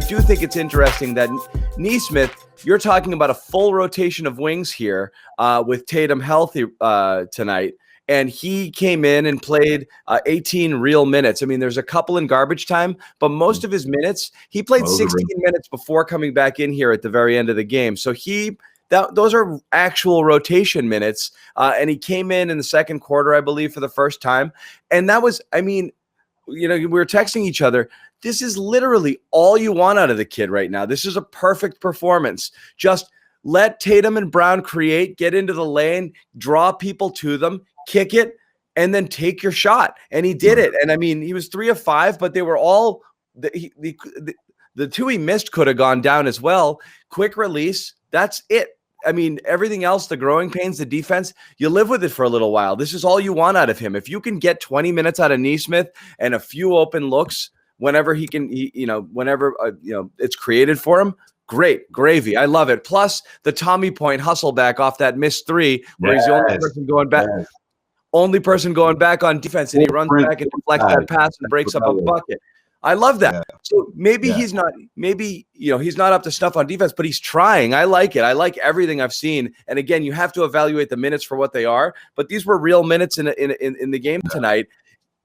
do think it's interesting that Nesmith, you're talking about a full rotation of wings here with Tatum healthy tonight. And he came in and played 18 real minutes. I mean, there's a couple in garbage time, but most of his minutes, he played 16 minutes before coming back in here at the very end of the game. So those are actual rotation minutes. And he came in the second quarter, I believe, for the first time. And that was, I mean, you know, we were texting each other. This is literally all you want out of the kid right now. This is a perfect performance. Just let Tatum and Brown create, get into the lane, draw people to them, kick it, and then take your shot. And he did it. And I mean, he was 3 of 5, but they were all the two he missed could have gone down as well. Quick release. That's it. I mean, everything else, the growing pains, the defense, you live with it for a little while. This is all you want out of him. If you can get 20 minutes out of Nesmith and a few open looks whenever he can, whenever it's created for him, great, gravy. I love it. Plus the Tommy point hustle back off that missed 3 where he's the only person going back. Only person going back on defense, and he runs back and deflects that pass and breaks up a bucket. I love that. Yeah. So maybe he's not up to snuff on defense, but he's trying. I like it. I like everything I've seen. And again, you have to evaluate the minutes for what they are, but these were real minutes in the game tonight.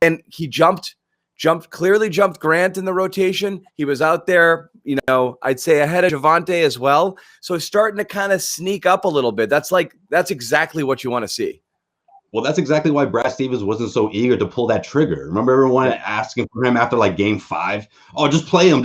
And he clearly jumped Grant in the rotation. He was out there, I'd say ahead of Javonte as well. So he's starting to kind of sneak up a little bit. That's exactly what you want to see. Well, that's exactly why Brad Stevens wasn't so eager to pull that trigger. Remember everyone asking for him after like game 5? Oh, just play him.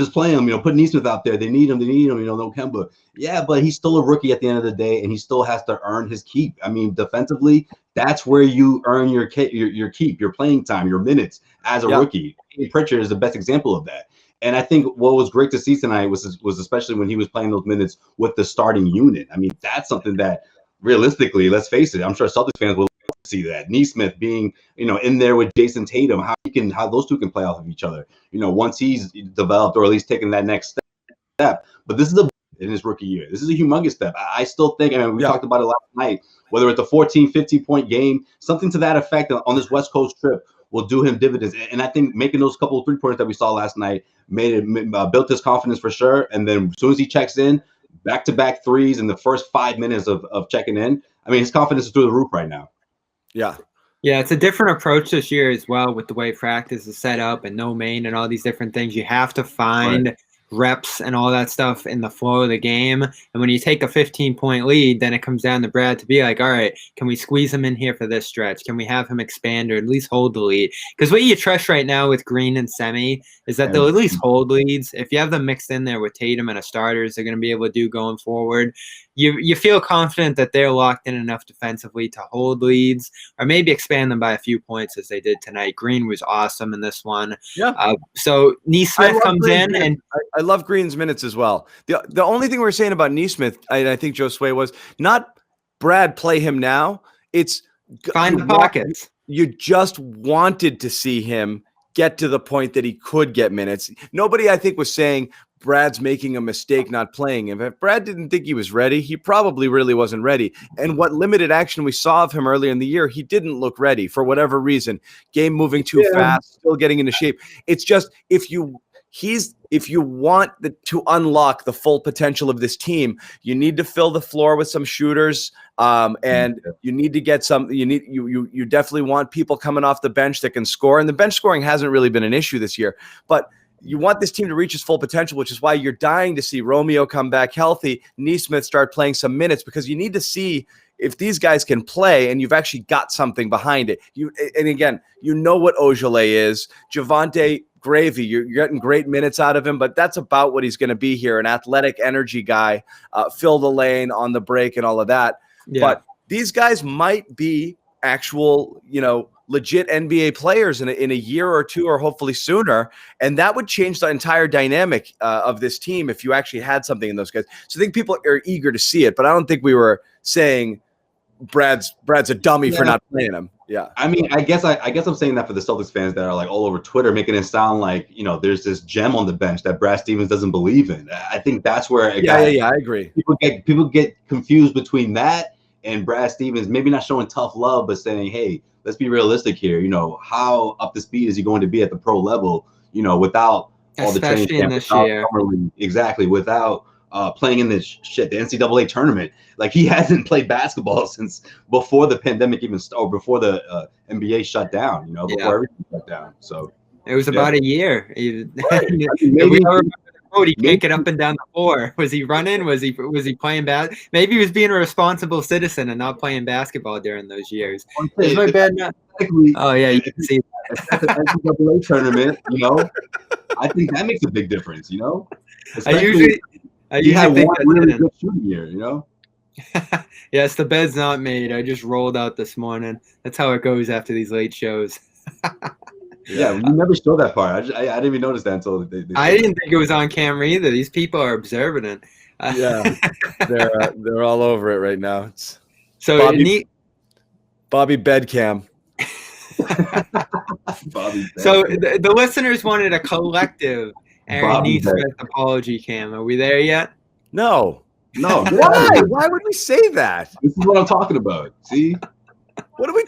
Put Nesmith out there. They need him. No Kemba. Yeah, but he's still a rookie at the end of the day, and he still has to earn his keep. I mean, defensively, that's where you earn your keep, your playing time, your minutes as a rookie. Pritchard is the best example of that. And I think what was great to see tonight was especially when he was playing those minutes with the starting unit. I mean, that's something that realistically, let's face it, I'm sure Celtics fans will see that. Nesmith being, in there with Jayson Tatum, how those two can play off of each other, once he's developed or at least taken that next step. But this is in his rookie year. This is a humongous step. I still think, we talked about it last night, whether it's a 14, 15-point game, something to that effect on this West Coast trip will do him dividends. And I think making those couple of 3-pointers that we saw last night built his confidence for sure. And then as soon as he checks in, back-to-back threes in the first 5 minutes of checking in, I mean, his confidence is through the roof right now. Yeah, it's a different approach this year as well with the way practice is set up and no main and all these different things. You have to find reps and all that stuff in the flow of the game. And when you take a 15-point lead, then it comes down to Brad to be like, all right, can we squeeze him in here for this stretch? Can we have him expand or at least hold the lead? Because what you trust right now with Green and Semi is that they'll at least hold leads. If you have them mixed in there with Tatum and a starters, they're going to be able to do going forward. You feel confident that they're locked in enough defensively to hold leads or maybe expand them by a few points as they did tonight. Green was awesome in this one. Yeah. So Nesmith comes in and I love Green's minutes as well. The only thing we're saying about Nesmith, I think Josue, was not Brad play him now. It's find the pockets. You just wanted to see him get to the point that he could get minutes. Nobody, I think, was saying Brad's making a mistake not playing him. If Brad didn't think he was ready, he probably really wasn't ready. And what limited action we saw of him earlier in the year, he didn't look ready for whatever reason. Game moving too fast, still getting into shape. It's just if you want to unlock the full potential of this team, you need to fill the floor with some shooters, and you need to get some. You definitely want people coming off the bench that can score. And the bench scoring hasn't really been an issue this year, but you want this team to reach its full potential, which is why you're dying to see Romeo come back healthy, Nesmith start playing some minutes, because you need to see if these guys can play and you've actually got something behind it. And again, what Ojale is. Javonte, gravy. You're getting great minutes out of him, but that's about what he's going to be here, an athletic energy guy, fill the lane on the break and all of that. Yeah. But these guys might be actual, legit NBA players in a year or two, or hopefully sooner. And that would change the entire dynamic of this team if you actually had something in those guys. So I think people are eager to see it, but I don't think we were saying Brad's a dummy for not playing him. Yeah. I mean, I guess I'm saying that for the Celtics fans that are like all over Twitter, making it sound like, there's this gem on the bench that Brad Stevens doesn't believe in. I think that's where I agree. People get confused between that and Brad Stevens maybe not showing tough love, but saying, hey, let's be realistic here. How up to speed is he going to be at the pro level, without all the training Especially in camp this without year. summer league. Exactly, without playing in this shit, the NCAA tournament. Like he hasn't played basketball since before the pandemic even started, or before the NBA shut down. You know, before everything shut down. So it was about a year. right. I mean, We all remember the quote, he can't get up and down the floor. Was he running? Was he playing Maybe he was being a responsible citizen and not playing basketball during those years. Is my bad not? Oh yeah, you can see that. At the NCAA tournament, you know, I think that makes a big difference. You know, I usually had think one that's really good shooting year. You know. Yes, the bed's not made. I just rolled out this morning. That's how it goes after these late shows. Yeah, you never showed that part. I didn't even notice that until they I didn't think it was on camera either. These people are observing it. Yeah, they're all over it right now. It's so Bobby Bedcam. Bobby so the listeners wanted a collective Aaron Nesmith apology cam. Are we there yet? No. Why? Why would we say that? This is what I'm talking about. See? What are we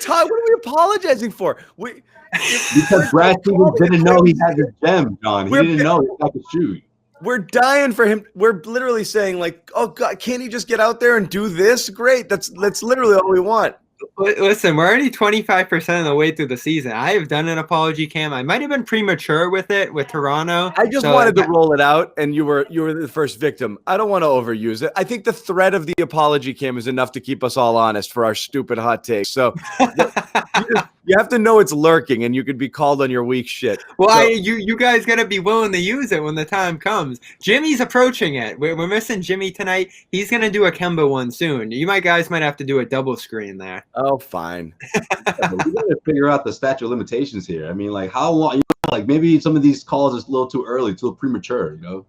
apologizing for? Because Brad Stevens didn't know he had the gem, John. He didn't know he had to shoot. We're dying for him. We're literally saying, like, oh God, can't he just get out there and do this? Great. That's literally all we want. Listen, we're already 25% of the way through the season. I have done an apology cam. I might have been premature with it with Toronto. I just wanted to roll it out, and you were the first victim. I don't want to overuse it. I think the threat of the apology cam is enough to keep us all honest for our stupid hot takes. So you have to know it's lurking, and you could be called on your weak shit. Well, you guys got to be willing to use it when the time comes. Jimmy's approaching it. We're missing Jimmy tonight. He's going to do a Kemba one soon. You guys might have to do a double screen there. Oh, fine. Yeah, we got to figure out the statute of limitations here. I mean, like, how long? You know, like, maybe some of these calls is a little too early, too premature. You know.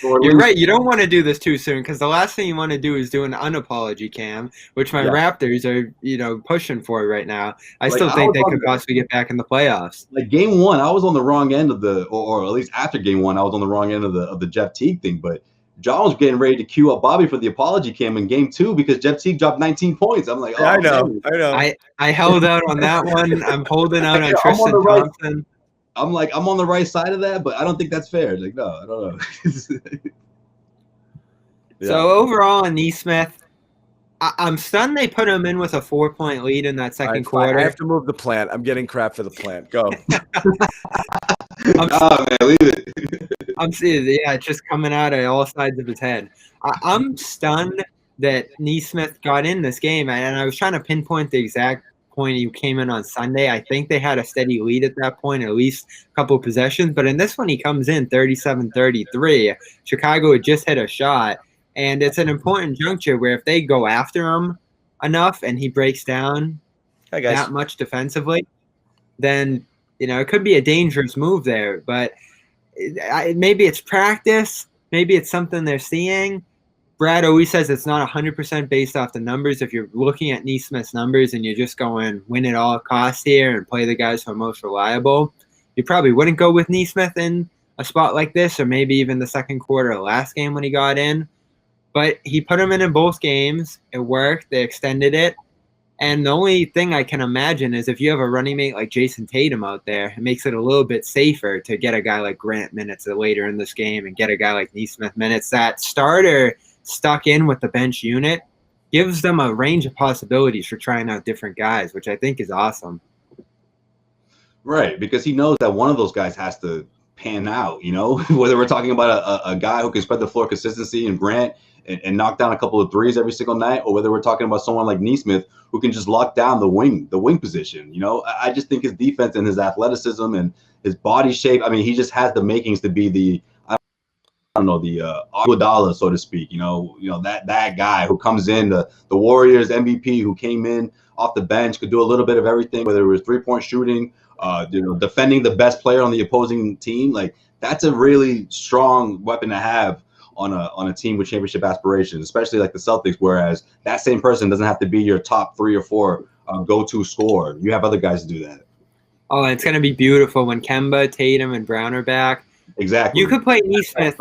You're right. You don't want to do this too soon because the last thing you want to do is do an unapology cam, which my Raptors are, pushing for right now. I still think they could possibly get back in the playoffs. Like game one, I was on the wrong end of or at least after game one, I was on the wrong end of the Jeff Teague thing. But John was getting ready to cue up Bobby for the apology cam in game two because Jeff Teague dropped 19 points. I'm like, oh, I know. I held out on that one. I'm holding out on Tristan Thompson. I'm on the right side of that, but I don't think that's fair. Like, no, I don't know. So overall, in Nesmith, I'm stunned they put him in with a 4-point lead in that second quarter. I have to move the plant. I'm getting crap for the plant. Go. Man, leave it. I'm seeing, it's just coming out of all sides of his head. I'm stunned that Nesmith got in this game, and I was trying to pinpoint the exact point he came in on Sunday. I think they had a steady lead at that point, at least a couple of possessions. But in this one, he comes in 37-33. Chicago had just hit a shot. And it's an important juncture where if they go after him enough and he breaks down that much defensively, then, it could be a dangerous move there. But maybe it's practice. Maybe it's something they're seeing. Brad always says it's not 100% based off the numbers. If you're looking at Nesmith's numbers and you're just going win at all costs here and play the guys who are most reliable, you probably wouldn't go with Nesmith in a spot like this, or maybe even the second quarter of last game when he got in. But he put him in both games. It worked. They extended it. And the only thing I can imagine is if you have a running mate like Jayson Tatum out there, it makes it a little bit safer to get a guy like Grant minutes later in this game and get a guy like Nesmith minutes. That starter stuck in with the bench unit gives them a range of possibilities for trying out different guys, which I think is awesome. Right, because he knows that one of those guys has to pan out, whether we're talking about a guy who can spread the floor consistency and Grant and knock down a couple of threes every single night, or whether we're talking about someone like Nesmith who can just lock down the wing position. I just think his defense and his athleticism and his body shape, I mean, he just has the makings to be the Iguodala, so to speak, that guy who comes in, the Warriors MVP who came in off the bench, could do a little bit of everything, whether it was 3-point shooting, defending the best player on the opposing team. Like, that's a really strong weapon to have on a team with championship aspirations, especially like the Celtics, whereas that same person doesn't have to be your top 3 or 4 go-to scorer. You have other guys to do that. Oh, it's going to be beautiful when Kemba, Tatum, and Brown are back. Exactly. You could play Nesmith.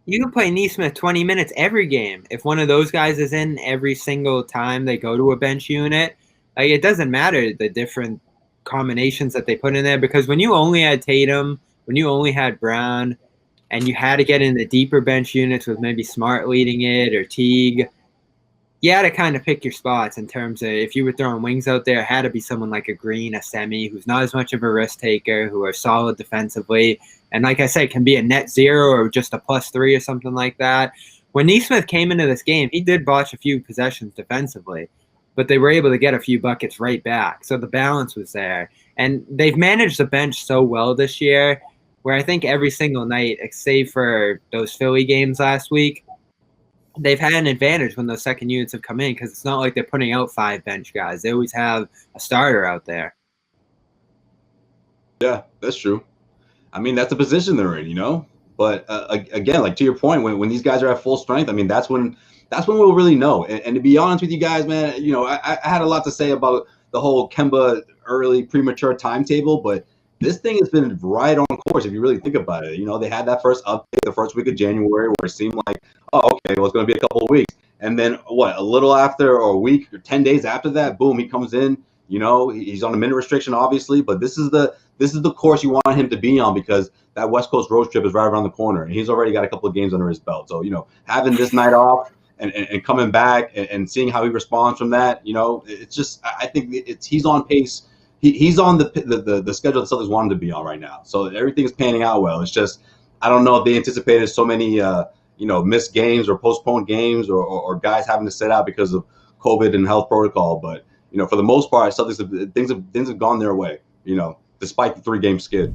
You can play Nesmith 20 minutes every game. If one of those guys is in every single time they go to a bench unit, it doesn't matter the different combinations that they put in there, because when you only had Tatum, when you only had Brown and you had to get in the deeper bench units with maybe Smart leading it or Teague, you had to kind of pick your spots in terms of if you were throwing wings out there, it had to be someone like a Green, a Semi, who's not as much of a risk taker, who are solid defensively. And like I said, can be a net 0 or just a +3 or something like that. When Nesmith came into this game, he did botch a few possessions defensively, but they were able to get a few buckets right back. So the balance was there. And they've managed the bench so well this year, where I think every single night, save for those Philly games last week, they've had an advantage when those second units have come in, because it's not like they're putting out 5 bench guys. They always have a starter out there. Yeah, that's true. I mean, that's the position they're in, you know. But again, like to your point, when these guys are at full strength, I mean, that's when we'll really know. And to be honest with you guys, man, you know, I had a lot to say about the whole Kemba early premature timetable, but this thing has been right on course if you really think about it. You know, they had that first update the first week of January where it seemed like, oh, okay, well, it's going to be a couple of weeks. And then a little after, or a week or 10 days after that, boom, he comes in. You know, he's on a minute restriction, obviously, but this is the course you want him to be on, because that West Coast road trip is right around the corner, and he's already got a couple of games under his belt. So, you know, having this night off and coming back and seeing how he responds from that, you know, it's just, I think he's on pace. He's on the schedule the Celtics want him to be on right now. So everything is panning out well. It's just, I don't know if they anticipated so many, missed games or postponed games or guys having to sit out because of COVID and health protocol. But, you know, for the most part, Celtics things have gone their way, you know, despite the 3-game skid.